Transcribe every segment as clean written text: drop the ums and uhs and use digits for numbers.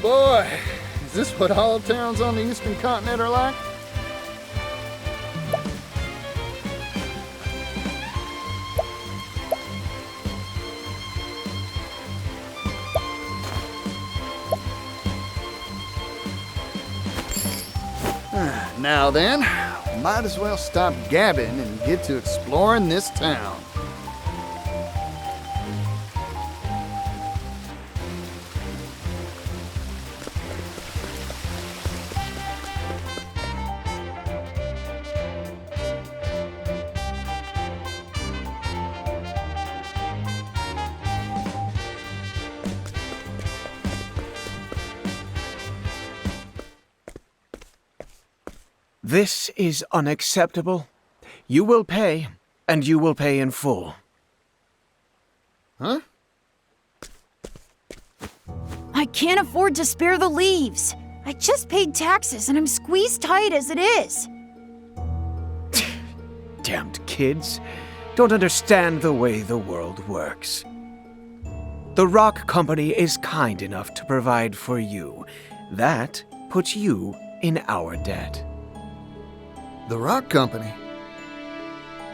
boy, is this what all towns on the eastern continent are like? Now then, might as well stop gabbing and get to exploring this town. This is unacceptable. You will pay, and you will pay in full. Huh? I can't afford to spare the leaves. I just paid taxes and I'm squeezed tight as it is. Damned kids. Don't understand the way the world works. The Rock Company is kind enough to provide for you. That puts you in our debt. The Rock Company?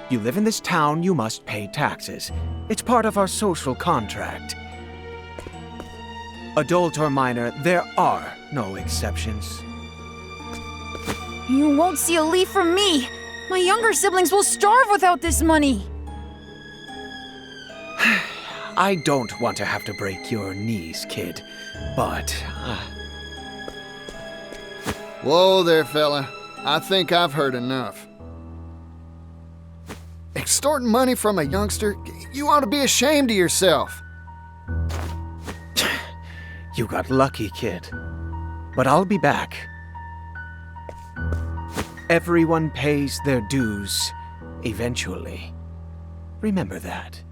You live in this town, you must pay taxes. It's part of our social contract. Adult or minor, there are no exceptions. You won't see a leaf from me. My younger siblings will starve without this money. I don't want to have to break your knees, kid, but... Whoa there, fella. I think I've heard enough. Extorting money from a youngster? You ought to be ashamed of yourself. You got lucky, kid. But I'll be back. Everyone pays their dues, eventually. Remember that.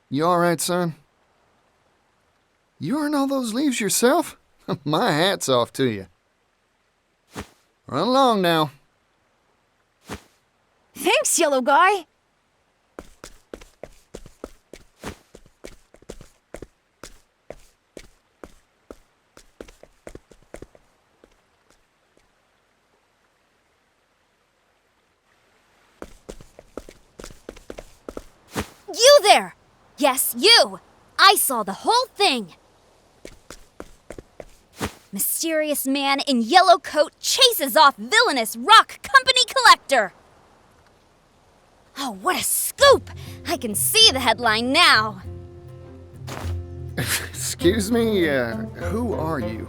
You all right, son? You earn all those leaves yourself? My hat's off to you. Run along now. Thanks, yellow guy. You there! Yes, you! I saw the whole thing! Mysterious man in yellow coat chases off villainous Rock Company collector! Oh, what a scoop! I can see the headline now. Excuse me, who are you?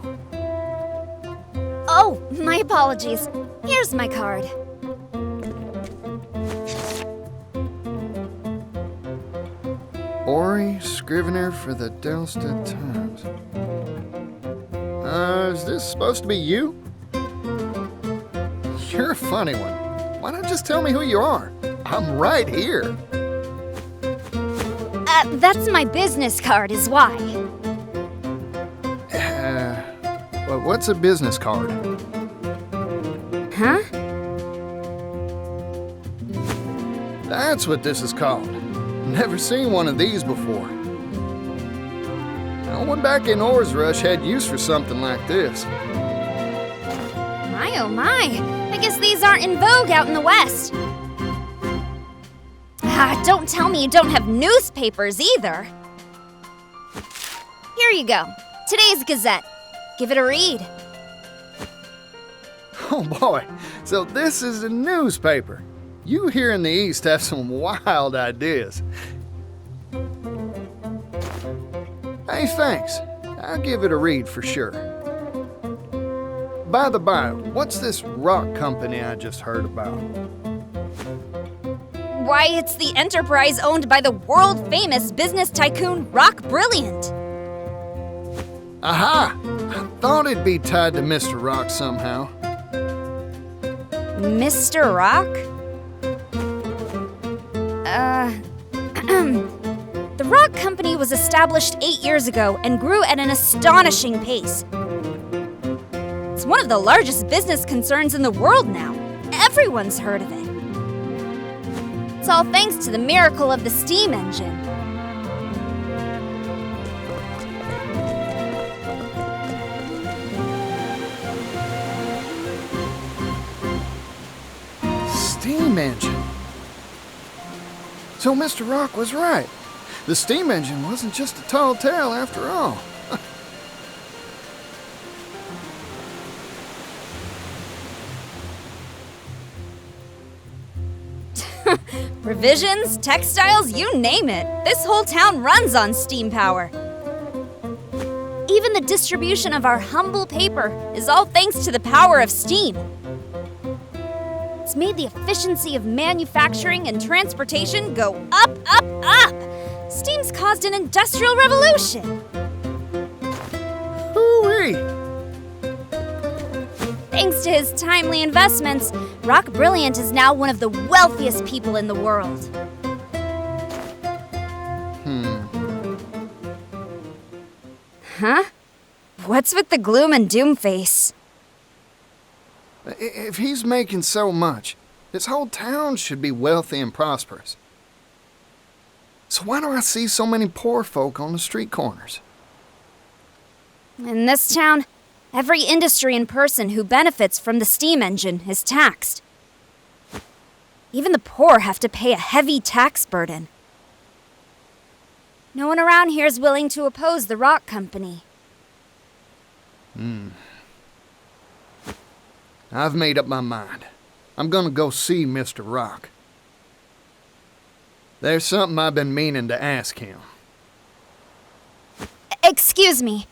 Oh, my apologies. Here's my card. Ori, scrivener for the Delstead Times. Is this supposed to be you? You're a funny one. Why not just tell me who you are? I'm right here. That's my business card is why. Well, what's a business card? Huh? That's what this is called. Never seen one of these before. No one back in Or's Rush had use for something like this. My oh my, I guess these aren't in vogue out in the West. Don't tell me you don't have newspapers either. Here you go, today's Gazette. Give it a read. Oh boy, so this is a newspaper. You here in the East have some wild ideas. Hey, thanks. I'll give it a read for sure. By the by, what's this Rock Company I just heard about? Why, it's the enterprise owned by the world-famous business tycoon Rock Brilliant. Aha! I thought it'd be tied to Mr. Rock somehow. Mr. Rock? The Rock Company was established 8 years ago and grew at an astonishing pace. It's one of the largest business concerns in the world now. Everyone's heard of it. It's all thanks to the miracle of the steam engine. Steam engine. So Mr. Rock was right. The steam engine wasn't just a tall tale after all. Provisions, textiles, you name it. This whole town runs on steam power. Even the distribution of our humble paper is all thanks to the power of steam. It's made the efficiency of manufacturing and transportation go up, up, up. Steam's caused an industrial revolution. Hoo-wee! Thanks to his timely investments, Rock Brilliant is now one of the wealthiest people in the world. Huh? What's with the gloom and doom face? If he's making so much, this whole town should be wealthy and prosperous. So why do I see so many poor folk on the street corners? In this town, every industry and person who benefits from the steam engine is taxed. Even the poor have to pay a heavy tax burden. No one around here is willing to oppose the rock company. I've made up my mind. I'm gonna go see Mr. Rock. There's something I've been meaning to ask him. Excuse me.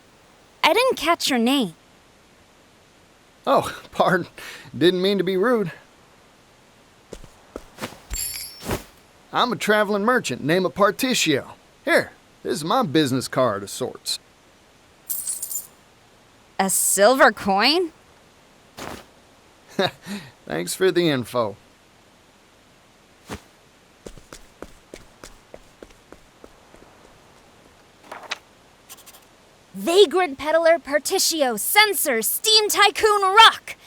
I didn't catch your name. Oh, pardon. Didn't mean to be rude. I'm a traveling merchant named Partitio. Here, this is my business card of sorts. A silver coin? Thanks for the info. Vagrant peddler Partitio, censor, steam tycoon Rock!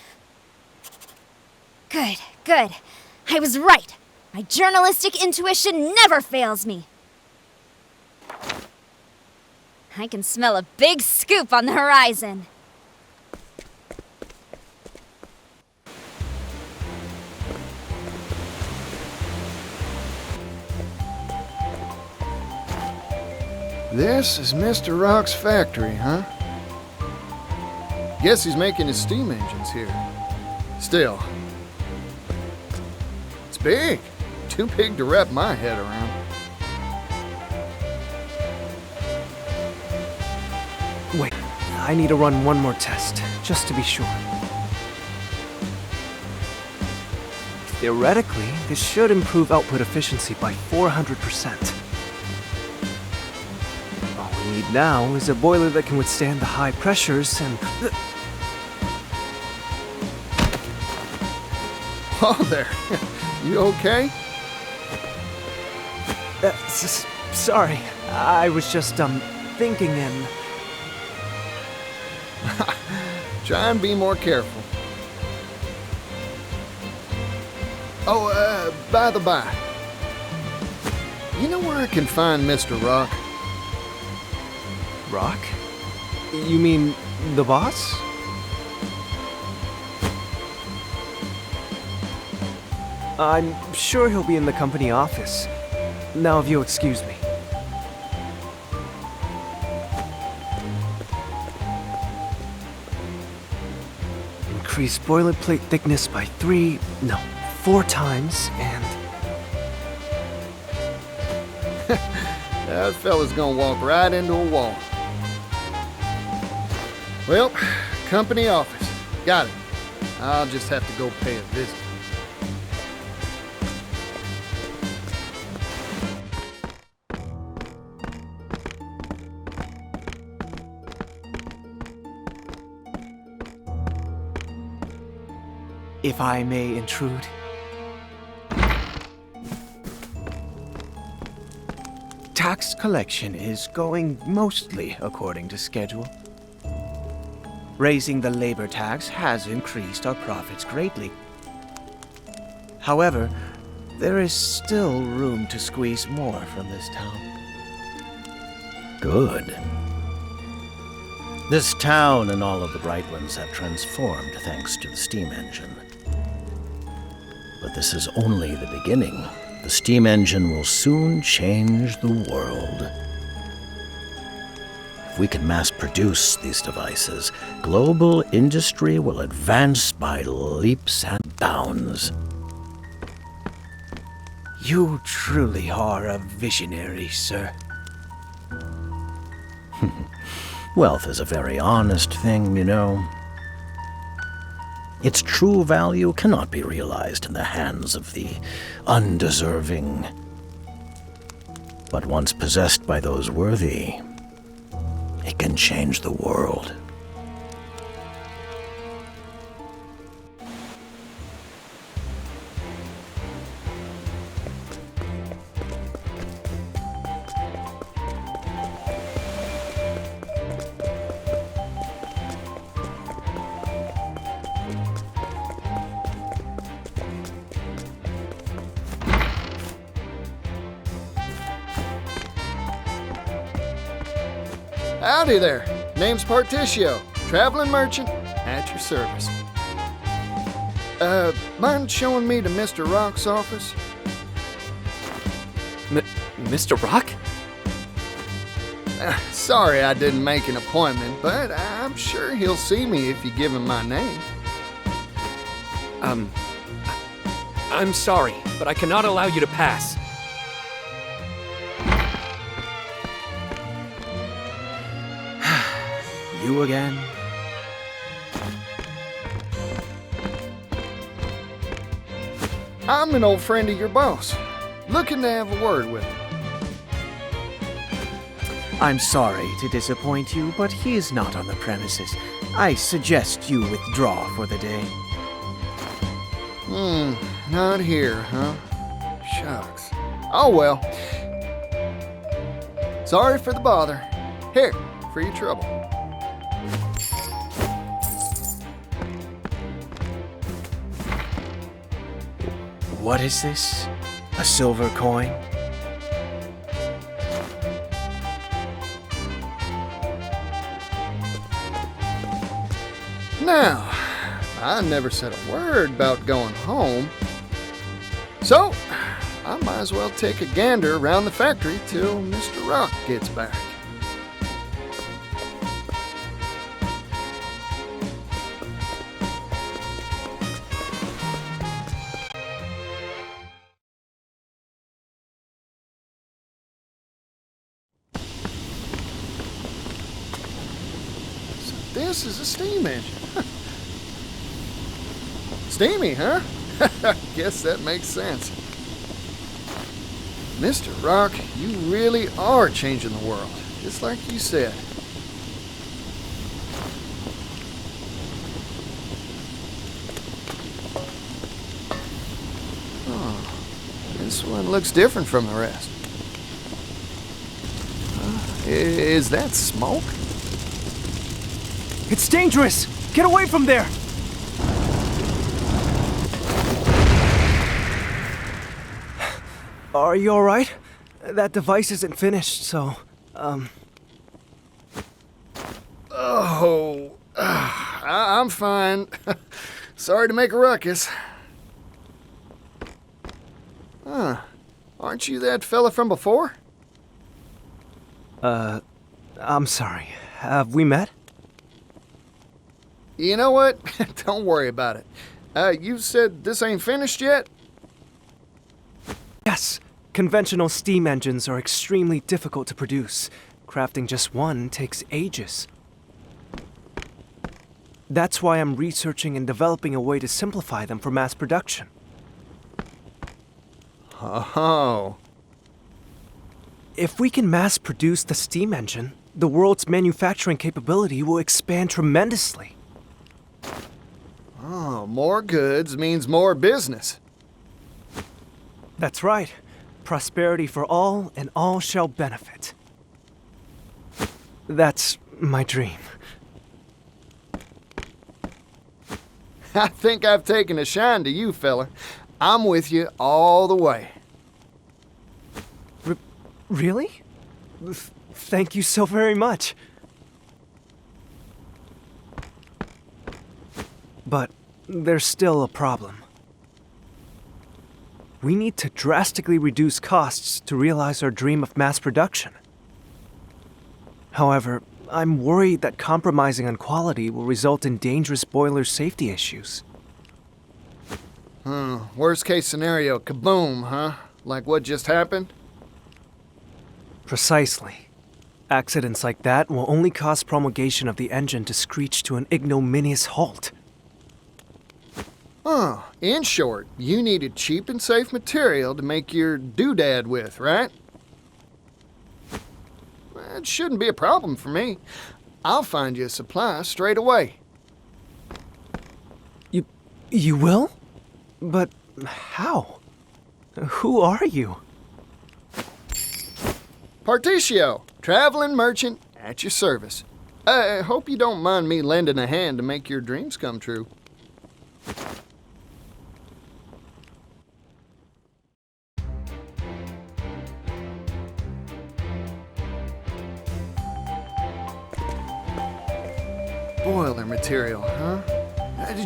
Good, good. I was right. My journalistic intuition never fails me. I can smell a big scoop on the horizon. This is Mr. Rock's factory, huh? Guess he's making his steam engines here. Still, it's big. Too big to wrap my head around. Wait, I need to run one more test, just to be sure. Theoretically, this should improve output efficiency by 400%. All we need now is a boiler that can withstand the high pressures and... Oh, there. You okay? Sorry, I was just, thinking and... Try and be more careful. Oh, by the by. You know where I can find Mr. Rock? Rock? You mean the boss? I'm sure he'll be in the company office. Now, if you'll excuse me. Increase boilerplate thickness by 4 times, and... That fella's gonna walk right into a wall. Well, company office. Got it. I'll just have to go pay a visit. If I may intrude. Tax collection is going mostly according to schedule. Raising the labor tax has increased our profits greatly. However, there is still room to squeeze more from this town. Good. This town and all of the Brightlands have transformed thanks to the steam engine. But this is only the beginning. The steam engine will soon change the world. If we can mass produce these devices, global industry will advance by leaps and bounds. You truly are a visionary, sir. Wealth is a very honest thing, you know. Its true value cannot be realized in the hands of the undeserving. But once possessed by those worthy, it can change the world. Howdy there. Name's Partitio, traveling merchant, at your service. Mind showing me to Mr. Rock's office? Mr. Rock? Sorry I didn't make an appointment, but I'm sure he'll see me if you give him my name. I'm sorry, but I cannot allow you to pass. You again? I'm an old friend of your boss, looking to have a word with him. I'm sorry to disappoint you, but he is not on the premises. I suggest you withdraw for the day. Not here, huh? Shucks. Oh well. Sorry for the bother. Here, for your trouble. What is this? A silver coin? Now, I never said a word about going home. So, I might as well take a gander around the factory till Mr. Rock gets back. This is a steam engine. Steamy, huh? Guess that makes sense. Mr. Rock, you really are changing the world, just like you said. Oh, this one looks different from the rest. Is that smoke? It's dangerous! Get away from there! Are you alright? That device isn't finished, so, Oh, I'm fine. Sorry to make a ruckus. Huh. Aren't you that fella from before? I'm sorry. Have we met? You know what? Don't worry about it. You said this ain't finished yet? Yes. Conventional steam engines are extremely difficult to produce. Crafting just one takes ages. That's why I'm researching and developing a way to simplify them for mass production. Oh. If we can mass produce the steam engine, the world's manufacturing capability will expand tremendously. Oh, more goods means more business. That's right. Prosperity for all, and all shall benefit. That's my dream. I think I've taken a shine to you, fella. I'm with you all the way. Really? Thank you so very much. But there's still a problem. We need to drastically reduce costs to realize our dream of mass production. However, I'm worried that compromising on quality will result in dangerous boiler safety issues. Worst case scenario, kaboom, huh? Like what just happened? Precisely. Accidents like that will only cause promulgation of the engine to screech to an ignominious halt. In short, you needed cheap and safe material to make your doodad with, right? It shouldn't be a problem for me. I'll find you a supply straight away. You will? But how? Who are you? Partitio, traveling merchant at your service. I hope you don't mind me lending a hand to make your dreams come true. Boiler material, huh?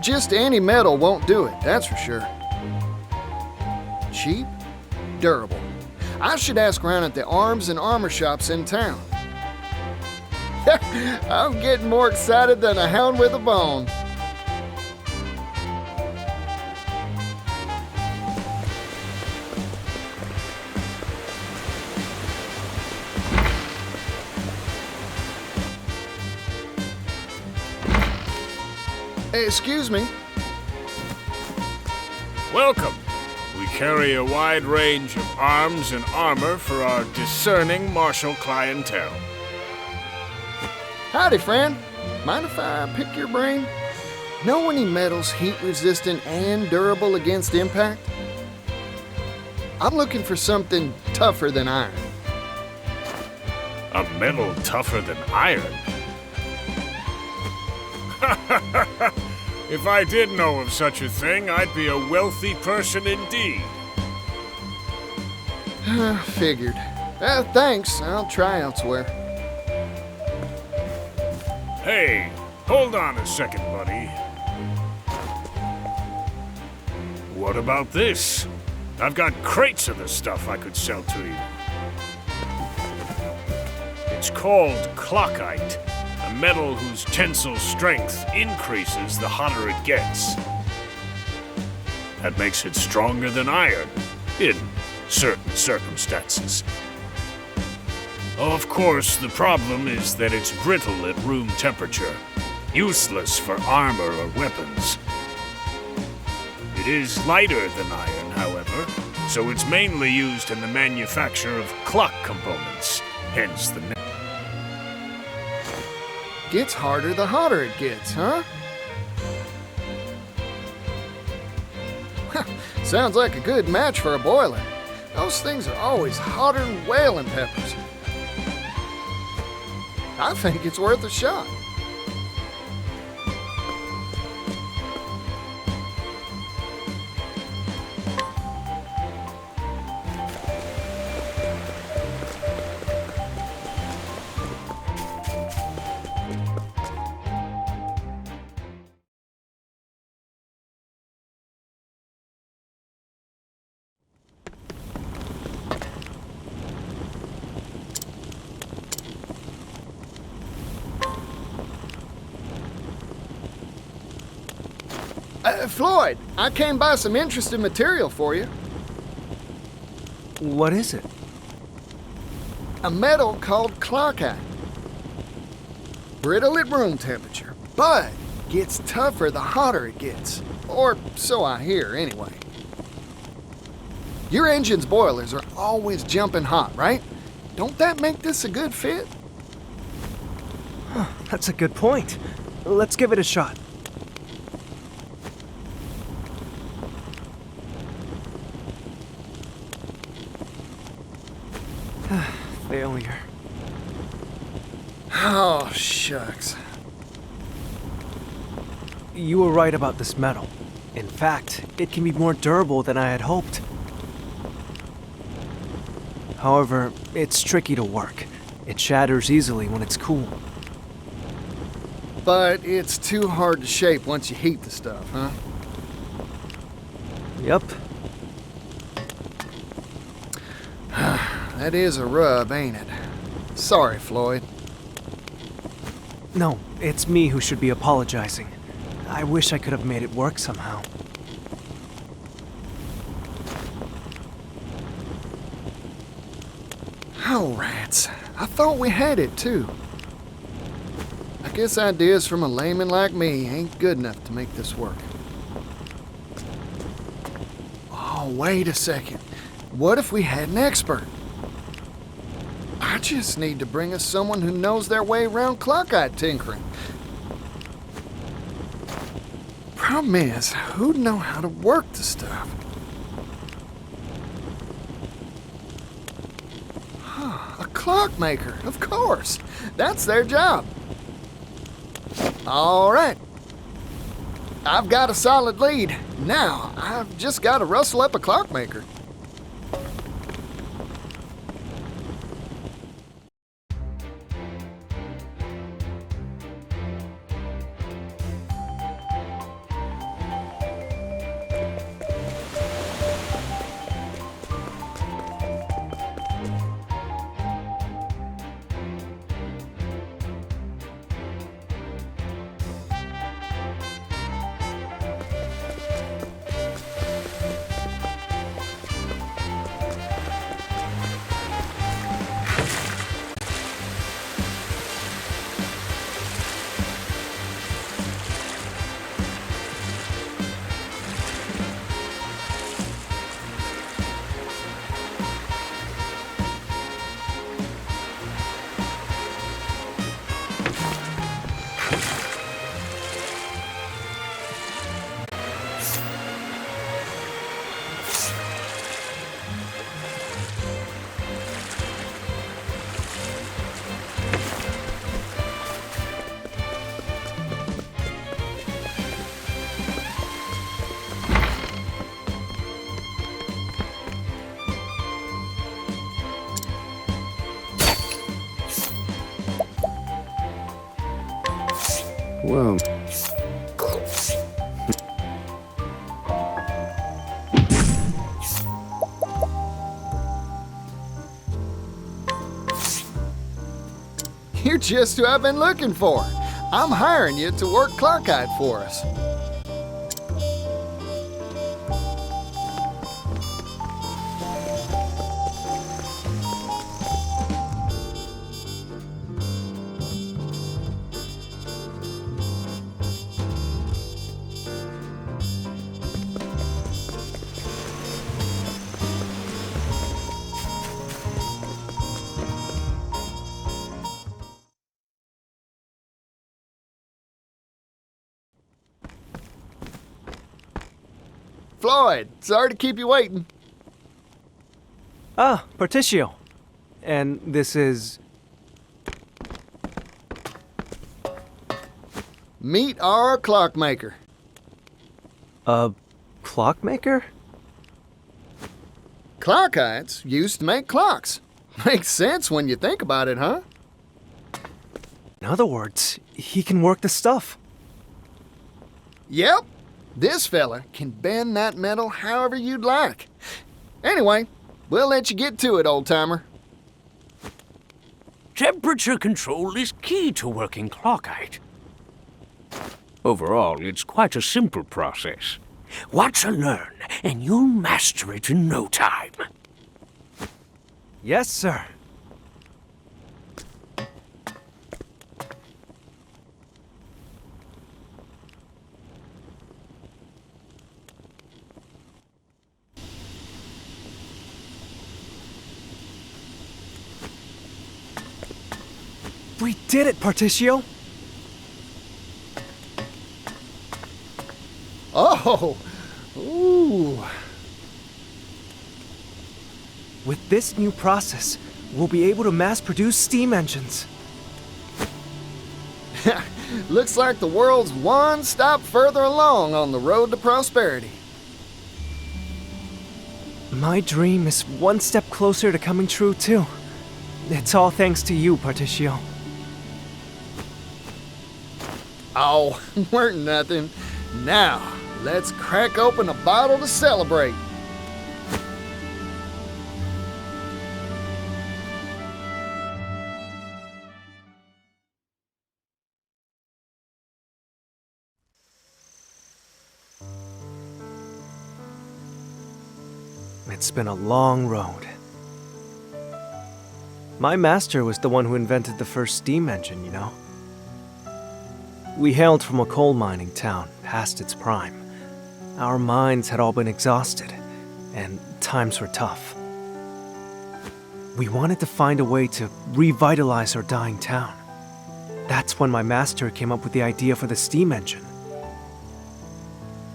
Just any metal won't do it, that's for sure. Cheap, durable. I should ask around at the arms and armor shops in town. I'm getting more excited than a hound with a bone. Excuse me. Welcome. We carry a wide range of arms and armor for our discerning martial clientele. Howdy, friend. Mind if I pick your brain? Know any metals heat-resistant and durable against impact? I'm looking for something tougher than iron. A metal tougher than iron? If I did know of such a thing, I'd be a wealthy person indeed. Figured. Thanks. I'll try elsewhere. Hey, hold on a second, buddy. What about this? I've got crates of the stuff I could sell to you. It's called clockite. A metal whose tensile strength increases the hotter it gets. That makes it stronger than iron, in certain circumstances. Of course, the problem is that it's brittle at room temperature, useless for armor or weapons. It is lighter than iron, however, so it's mainly used in the manufacture of clock components, hence the name. Gets harder the hotter it gets, huh? Sounds like a good match for a boiler. Those things are always hotter than whaling peppers. I think it's worth a shot. Floyd, I came by some interesting material for you. What is it? A metal called clockite. Brittle at room temperature, but gets tougher the hotter it gets. Or so I hear, anyway. Your engine's boilers are always jumping hot, right? Don't that make this a good fit? That's a good point. Let's give it a shot. Failure. Oh, shucks. You were right about this metal. In fact, it can be more durable than I had hoped. However, it's tricky to work. It shatters easily when it's cool. But it's too hard to shape once you heat the stuff, huh? Yep. That is a rub, ain't it? Sorry, Floyd. No, it's me who should be apologizing. I wish I could have made it work somehow. Oh, rats. I thought we had it, too. I guess ideas from a layman like me ain't good enough to make this work. Oh, wait a second. What if we had an expert? I just need to bring us someone who knows their way around clock-eye tinkering. Problem is, who'd know how to work the stuff? A clockmaker, of course. That's their job. All right. I've got a solid lead. Now, I've just got to rustle up a clockmaker. Well, You're just who I've been looking for. I'm hiring you to work clock-eyed for us. Floyd, sorry to keep you waiting. Ah, Partitio. And this is... Meet our clockmaker. a clockmaker? Clock-eyes used to make clocks. Makes sense when you think about it, huh? In other words, he can work the stuff. Yep. This fella can bend that metal however you'd like. Anyway, we'll let you get to it, old-timer. Temperature control is key to working clockite. Overall, it's quite a simple process. Watch and learn, and you'll master it in no time. Yes, sir. We did it, Partitio! Oh! Ooh! With this new process, we'll be able to mass-produce steam engines. Looks like the world's one stop further along on the road to prosperity. My dream is one step closer to coming true, too. It's all thanks to you, Partitio. Oh, weren't nothing. Now, let's crack open a bottle to celebrate. It's been a long road. My master was the one who invented the first steam engine, you know. We hailed from a coal mining town, past its prime. Our minds had all been exhausted, and times were tough. We wanted to find a way to revitalize our dying town. That's when my master came up with the idea for the steam engine.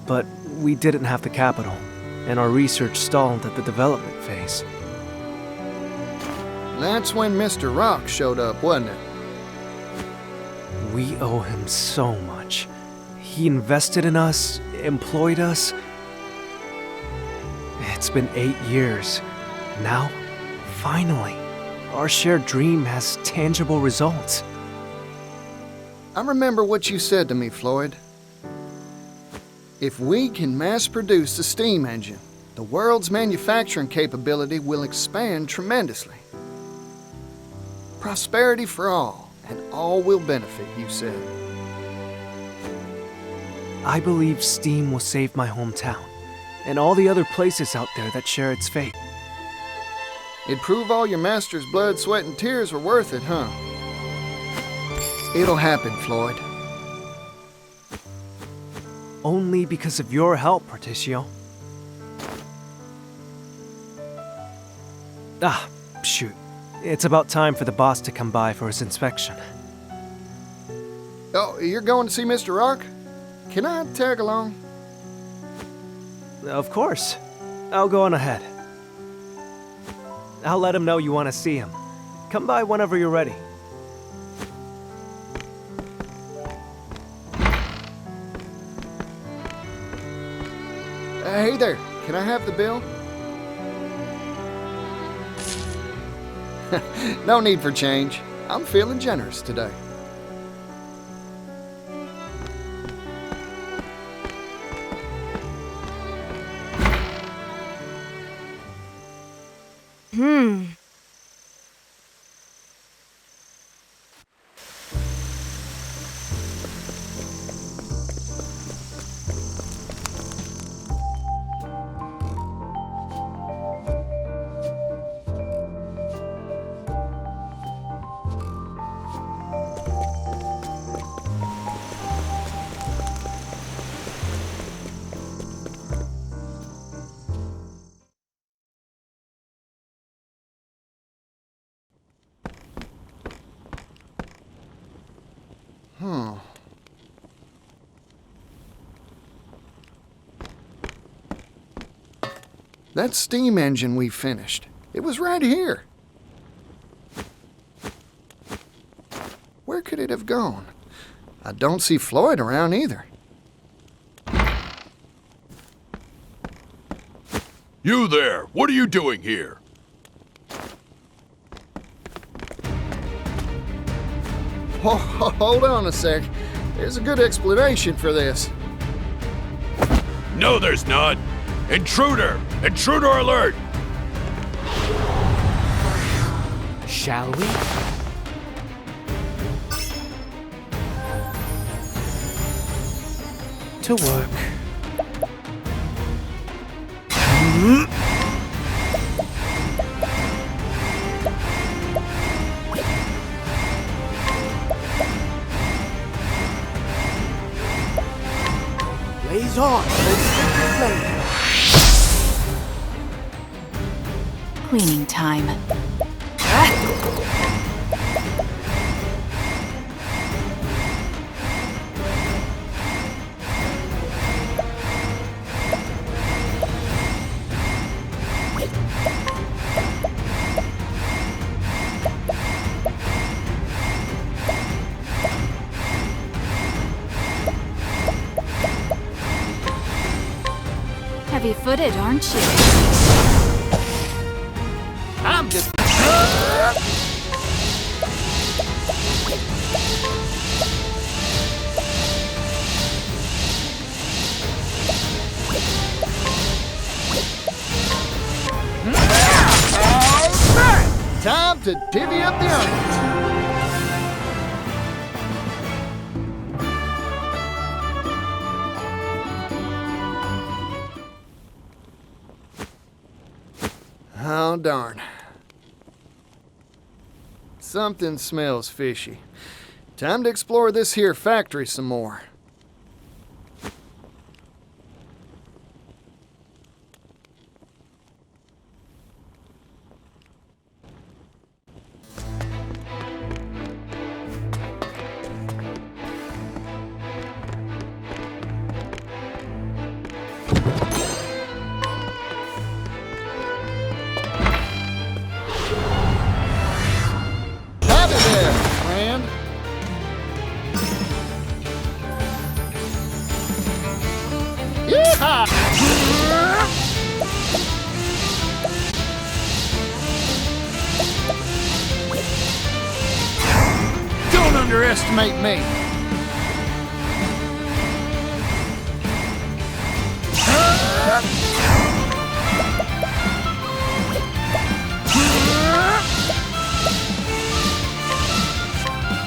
But we didn't have the capital, and our research stalled at the development phase. That's when Mr. Rock showed up, wasn't it? We owe him so much. He invested in us, employed us. It's been 8 years. Now, finally, our shared dream has tangible results. I remember what you said to me, Floyd. If we can mass produce the steam engine, the world's manufacturing capability will expand tremendously. Prosperity for all, and all will benefit, you said. I believe steam will save my hometown, and all the other places out there that share its fate. It'd prove all your master's blood, sweat, and tears were worth it, huh? It'll happen, Floyd. Only because of your help, Partitio. Ah, shoot. It's about time for the boss to come by for his inspection. Oh, you're going to see Mr. Rock? Can I tag along? Of course. I'll go on ahead. I'll let him know you want to see him. Come by whenever you're ready. Hey there, can I have the bill? No need for change. I'm feeling generous today. That steam engine we finished, it was right here. Where could it have gone? I don't see Floyd around either. You there! What are you doing here? Hold on a sec. There's a good explanation for this. No, there's not! Intruder! Intruder alert! Shall we? To work. Blaze on! Cleaning time. footed, aren't you? I'm just... Time to divvy up the onions. Oh, darn. Something smells fishy. Time to explore this here factory some more. Don't underestimate me.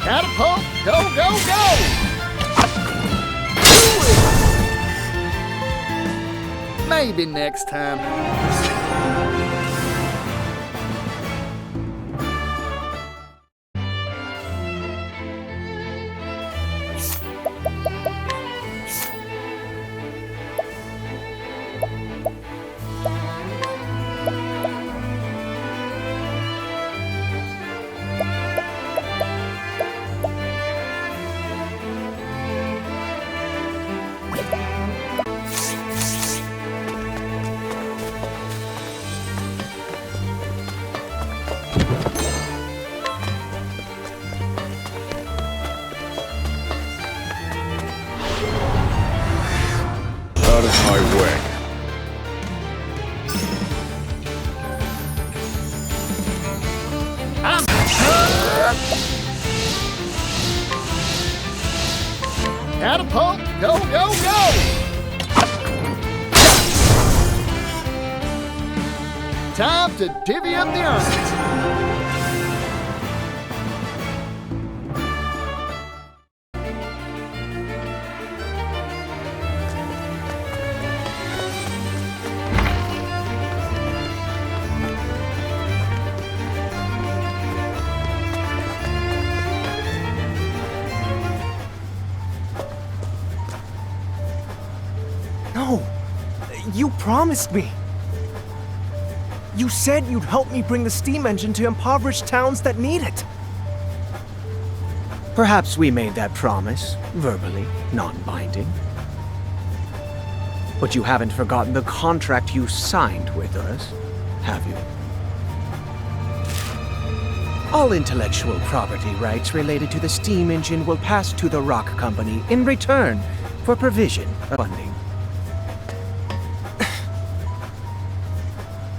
Catapult, go, go, go! Maybe next time. Out of my way. Catapult, go, go, go! Time to divvy up the onions. No! You promised me! You said you'd help me bring the steam engine to impoverished towns that need it! Perhaps we made that promise, verbally, non-binding. But you haven't forgotten the contract you signed with us, have you? All intellectual property rights related to the steam engine will pass to the Rock Company in return for provision of funding.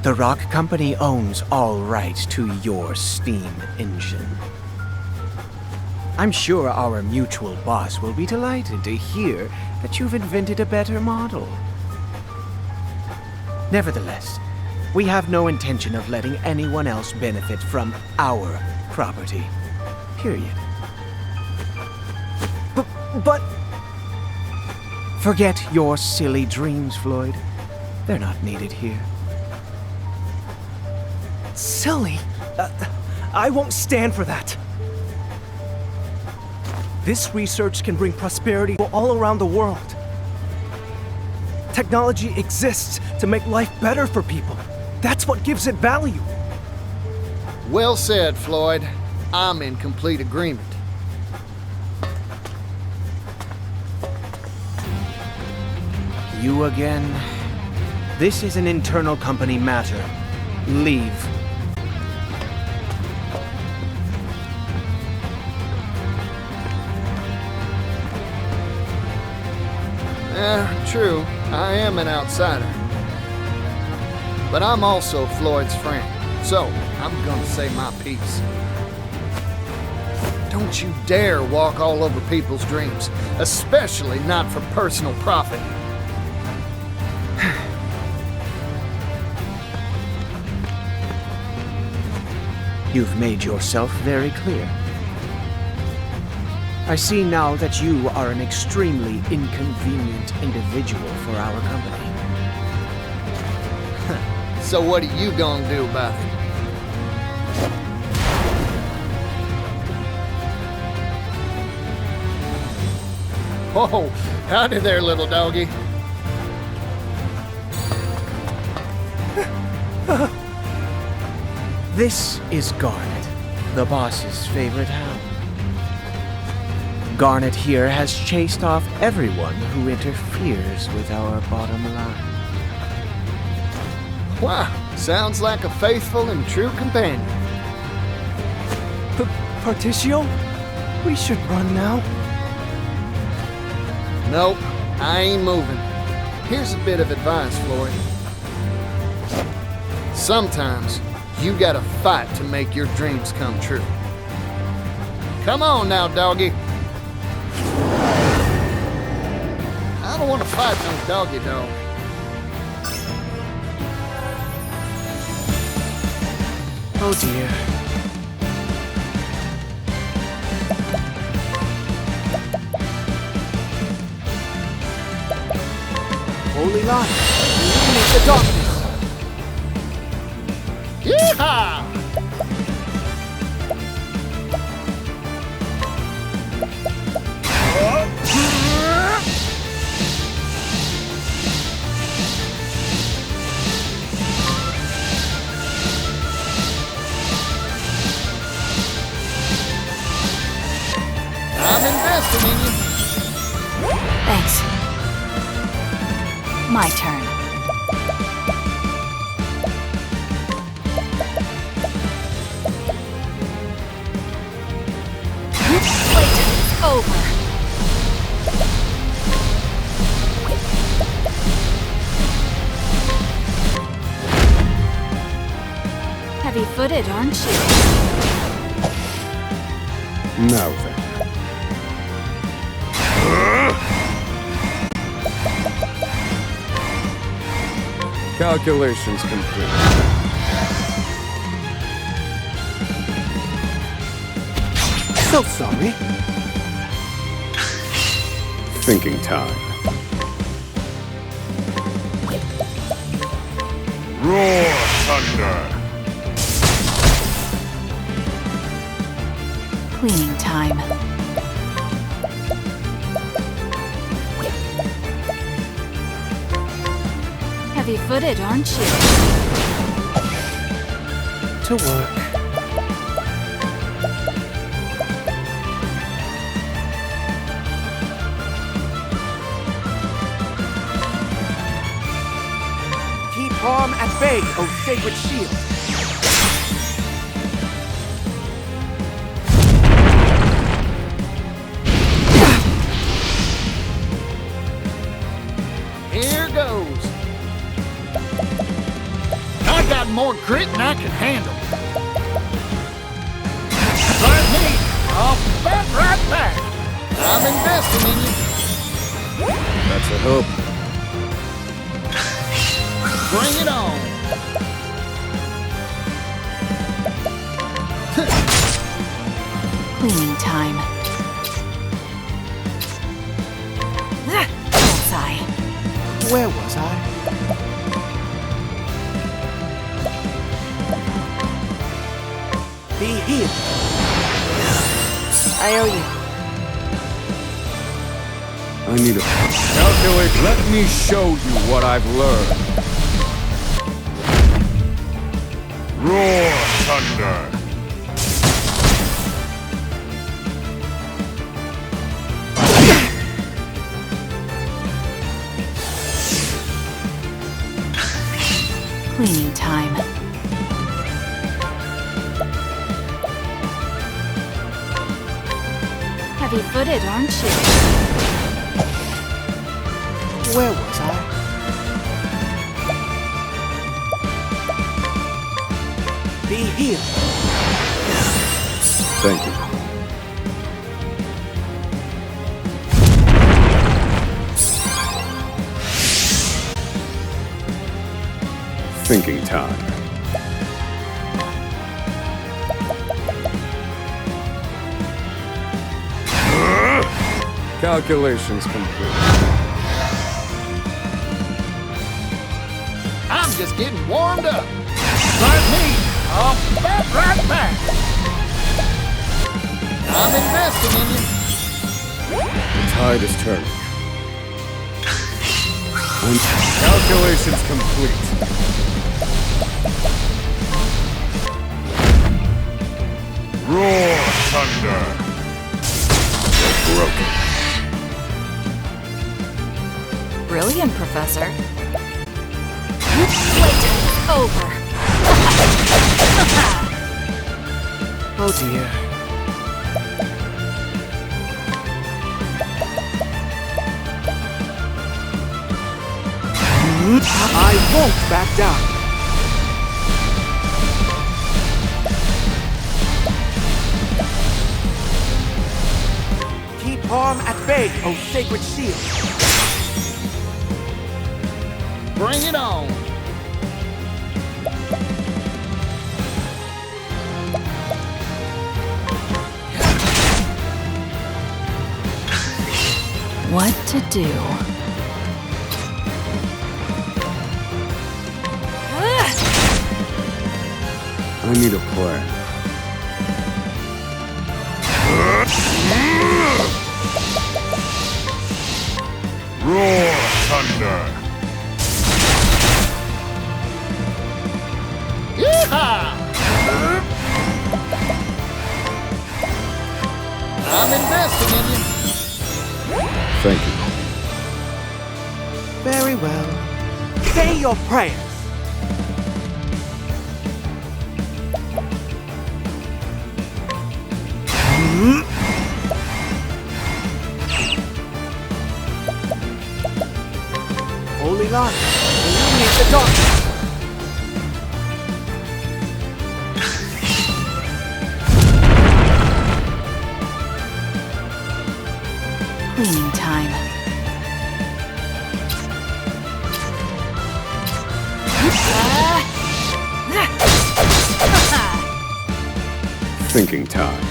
The Rock Company owns all rights to your steam engine. I'm sure our mutual boss will be delighted to hear that you've invented a better model. Nevertheless, we have no intention of letting anyone else benefit from our property. Period. But... Forget your silly dreams, Floyd. They're not needed here. Silly? I won't stand for that. This research can bring prosperity all around the world. Technology exists to make life better for people. That's what gives it value. Well said, Floyd. I'm in complete agreement. You again? This is an internal company matter. Leave. True. I am an outsider. but I'm also Floyd's friend, so I'm gonna say my piece. Don't you dare walk all over people's dreams, especially not for personal profit. You've made yourself very clear. I see now that you are an extremely inconvenient individual for our company. So what are you gonna do about it? Oh, howdy there, little doggy. This is Garnet, the boss's favorite hound. Garnet here has chased off everyone who interferes with our bottom line. Wow, sounds like a faithful and true companion. Partitio? We should run now. Nope, I ain't moving. Here's a bit of advice, Floyd. Sometimes, you gotta fight to make your dreams come true. Come on now, doggy. I don't want to fight no doggy dog. Oh dear. Holy light, illuminate the darkness. Yeehaw! I'm investing in you. Thanks. My turn. Playtime's over. Heavy-footed, aren't you? Now then. Calculations complete. So sorry. Thinking time. Roar, thunder! Cleaning time. Heavy-footed, aren't you? To work. Keep harm at bay, O sacred shield. Here goes. I got more grit than I can handle. Like me, I'll bet right back. I'm investing in you. That's a hope. Bring it on. Cleaning time. Bullseye. Where was I? Be healed. I owe you. I need a... Calculate. Let me show you what I've learned. Roar, thunder! Cleaning time. Heavy-footed, aren't you? Where was I? Be healed. Thank you. Thinking time. Calculations complete. I'm just getting warmed up. Like me, I'll bet right back. I'm investing in you. The tide is turning. And calculations complete. Roar thunder. Broken. Brilliant, Professor. Playtime's over. Oh dear. I won't back down. Keep harm at bay, O sacred shield. Bring it on. What to do? I need a plan. Roar thunder. Yeehaw! I'm investing in you. Thank you. Very well. Say your prayers. Holy light, illuminate the darkness. Cleaning time. Thinking time.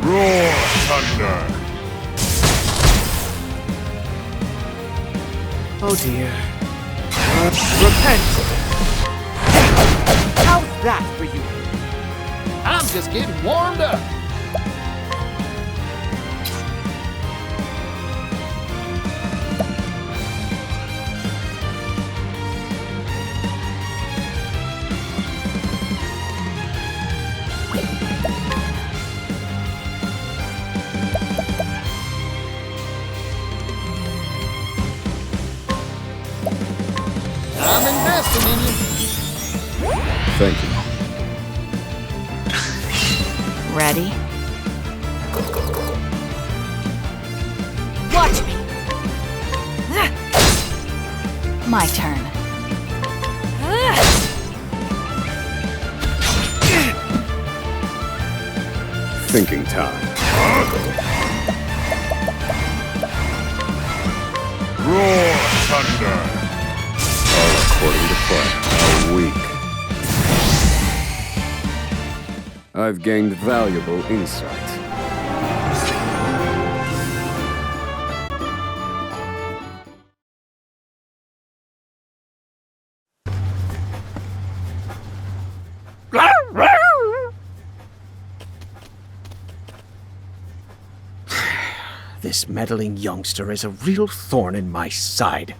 Roar thunder. Oh dear. Repent! How's that for you? I'm just getting warmed up. I'm investing in you. Thank you. Ready? Watch me. My turn. Thinking time. Roar thunder. All according to plan. A week. I've gained valuable insight. This meddling youngster is a real thorn in my side.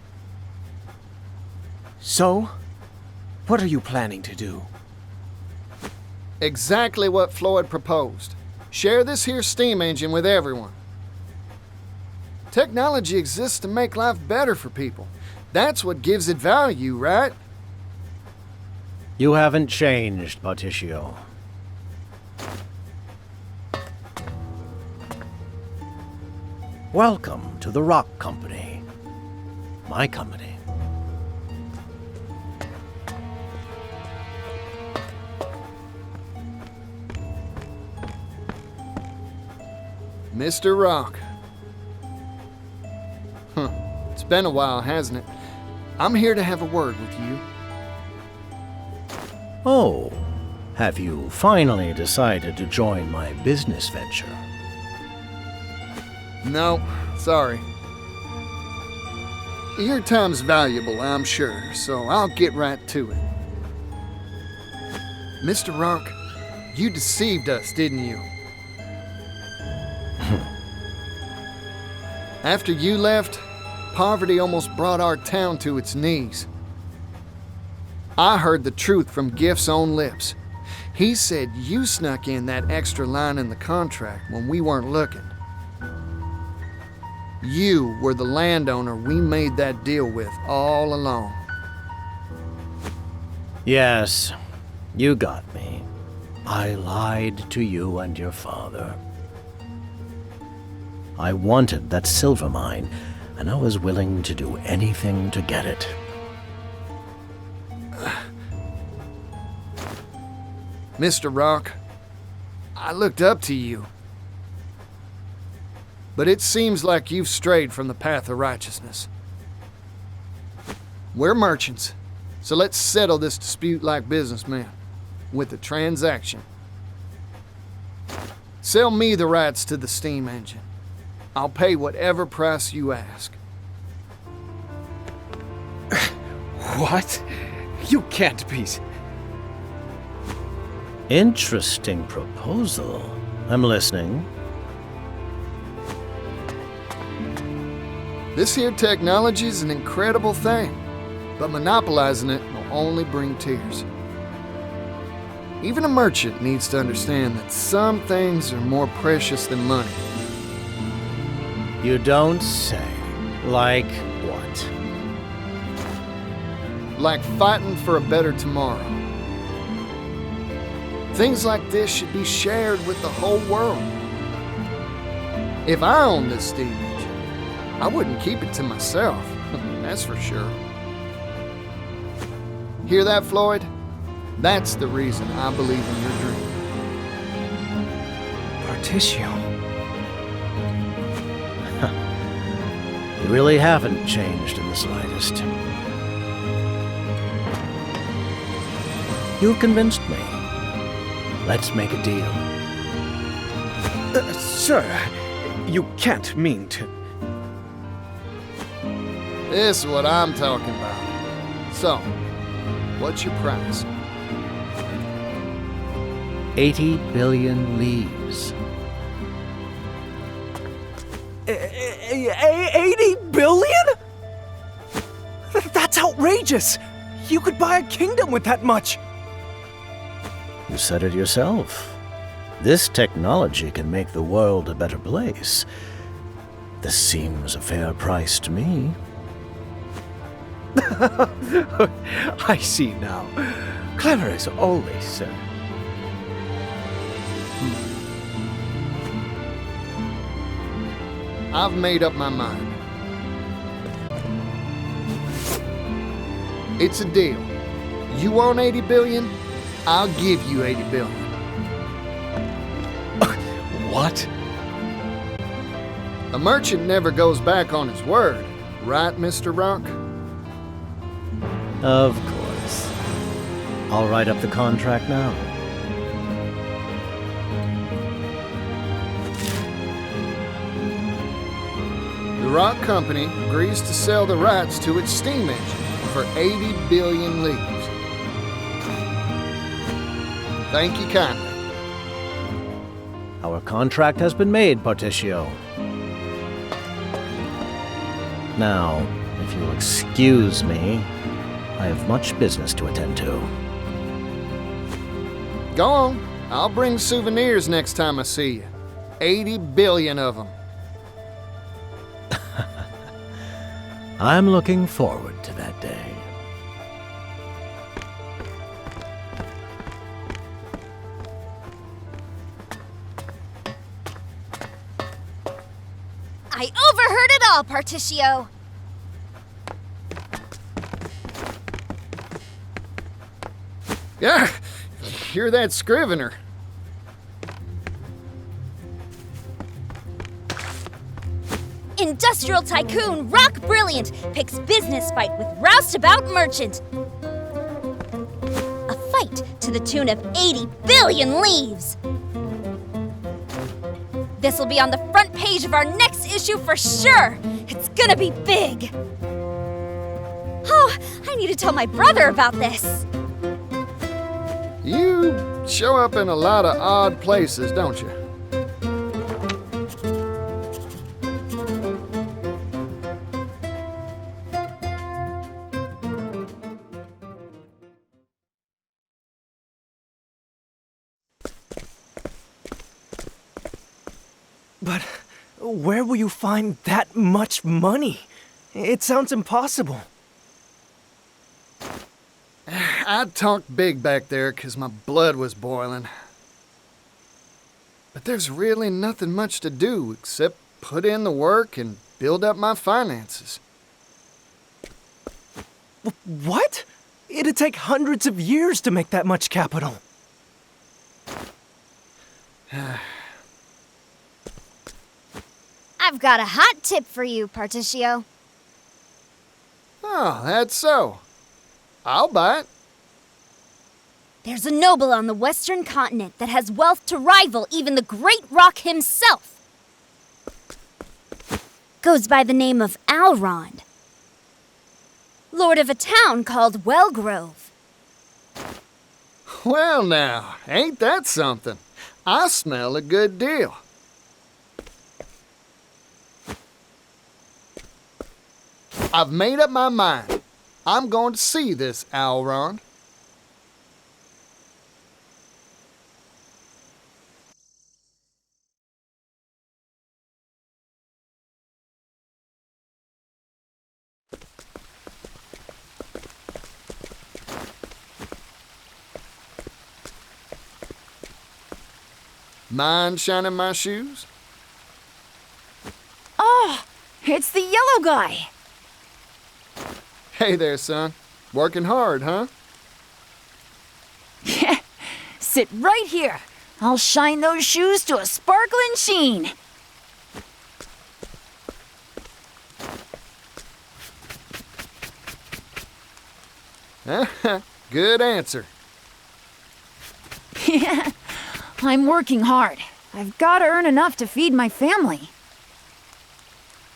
So, what are you planning to do? Exactly what Floyd proposed. Share this here steam engine with everyone. Technology exists to make life better for people. That's what gives it value, right? You haven't changed, Partitio. Welcome to the Rock Company. My company. Mr. Rock. Huh. It's been a while, hasn't it? I'm here to have a word with you. Oh, have you finally decided to join my business venture? No, sorry. Your time's valuable, I'm sure, so I'll get right to it. Mr. Rock, you deceived us, didn't you? After you left, poverty almost brought our town to its knees. I heard the truth from Gift's own lips. He said you snuck in that extra line in the contract when we weren't looking. You were the landowner we made that deal with all along. Yes, you got me. I lied to you and your father. I wanted that silver mine, and I was willing to do anything to get it. Mr. Rock, I looked up to you. But it seems like you've strayed from the path of righteousness. We're merchants, so let's settle this dispute like businessmen, with a transaction. Sell me the rights to the steam engine. I'll pay whatever price you ask. What? You can't be... Interesting proposal. I'm listening. This here technology's an incredible thing, but monopolizing it will only bring tears. Even a merchant needs to understand that some things are more precious than money. You don't say. Like what? Like fighting for a better tomorrow. Things like this should be shared with the whole world. If I owned this steam engine, I wouldn't keep it to myself, that's for sure. Hear that, Floyd? That's the reason I believe in your dream. Partitio. You really haven't changed in the slightest. You've convinced me. Let's make a deal. Sir, you can't mean to... This is what I'm talking about. So, what's your price? 80 billion leaves. 80 billion? That's outrageous! You could buy a kingdom with that much! You said it yourself. This technology can make the world a better place. This seems a fair price to me. I see now. Clever as always, sir. I've made up my mind. It's a deal. You want 80 billion? I'll give you 80 billion. What? A merchant never goes back on his word, right, Mr. Rock? Of course. I'll write up the contract now. The Rock Company agrees to sell the rights to its steam engine for 80 billion leaves. Thank you kindly. Our contract has been made, Partitio. Now, if you'll excuse me, I have much business to attend to. Go on. I'll bring souvenirs next time I see you. 80 billion of them. I'm looking forward to that day. I overheard it all, Partitio. Yeah, hear that scrivener. Industrial tycoon Rock Brilliant picks business fight with roustabout merchant. A fight to the tune of 80 billion leaves. This'll be on the front page of our next issue for sure. It's gonna be big. Oh, I need to tell my brother about this. You show up in a lot of odd places, don't you? But where will you find that much money? It sounds impossible. I talked big back there 'cause my blood was boiling. But there's really nothing much to do except put in the work and build up my finances. What? It'd take hundreds of years to make that much capital. I've got a hot tip for you, Partitio. Oh, that's so. I'll buy it. There's a noble on the western continent that has wealth to rival even the Great Rock himself. Goes by the name of Alrond. Lord of a town called Wellgrove. Well now, ain't that something? I smell a good deal. I've made up my mind. I'm going to see this Alrond. Mind shining my shoes? Oh, it's the yellow guy. Hey there, son. Working hard, huh? Sit right here. I'll shine those shoes to a sparkling sheen. Good answer. Yeah, I'm working hard. I've got to earn enough to feed my family.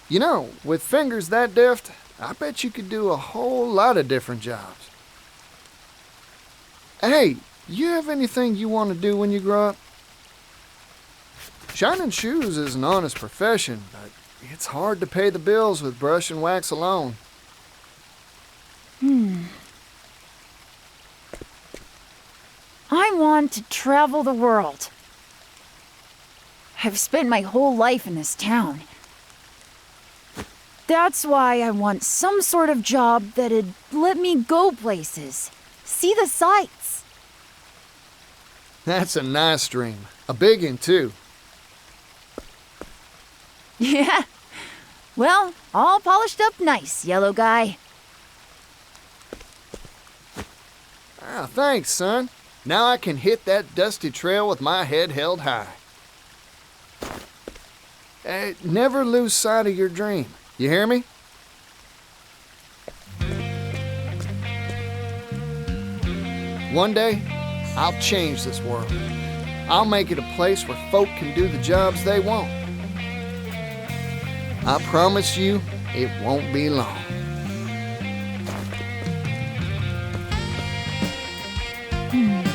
You know, with fingers that deft, I bet you could do a whole lot of different jobs. Hey, you have anything you want to do when you grow up? Shining shoes is an honest profession, but it's hard to pay the bills with brush and wax alone. I want to travel the world. I've spent my whole life in this town. That's why I want some sort of job that'd let me go places, see the sights. That's a nice dream. A big one, too. Yeah. Well, all polished up nice, yellow guy. Ah, thanks, son. Now I can hit that dusty trail with my head held high. Never lose sight of your dream. You hear me? One day, I'll change this world. I'll make it a place where folk can do the jobs they want. I promise you, it won't be long. Hmm.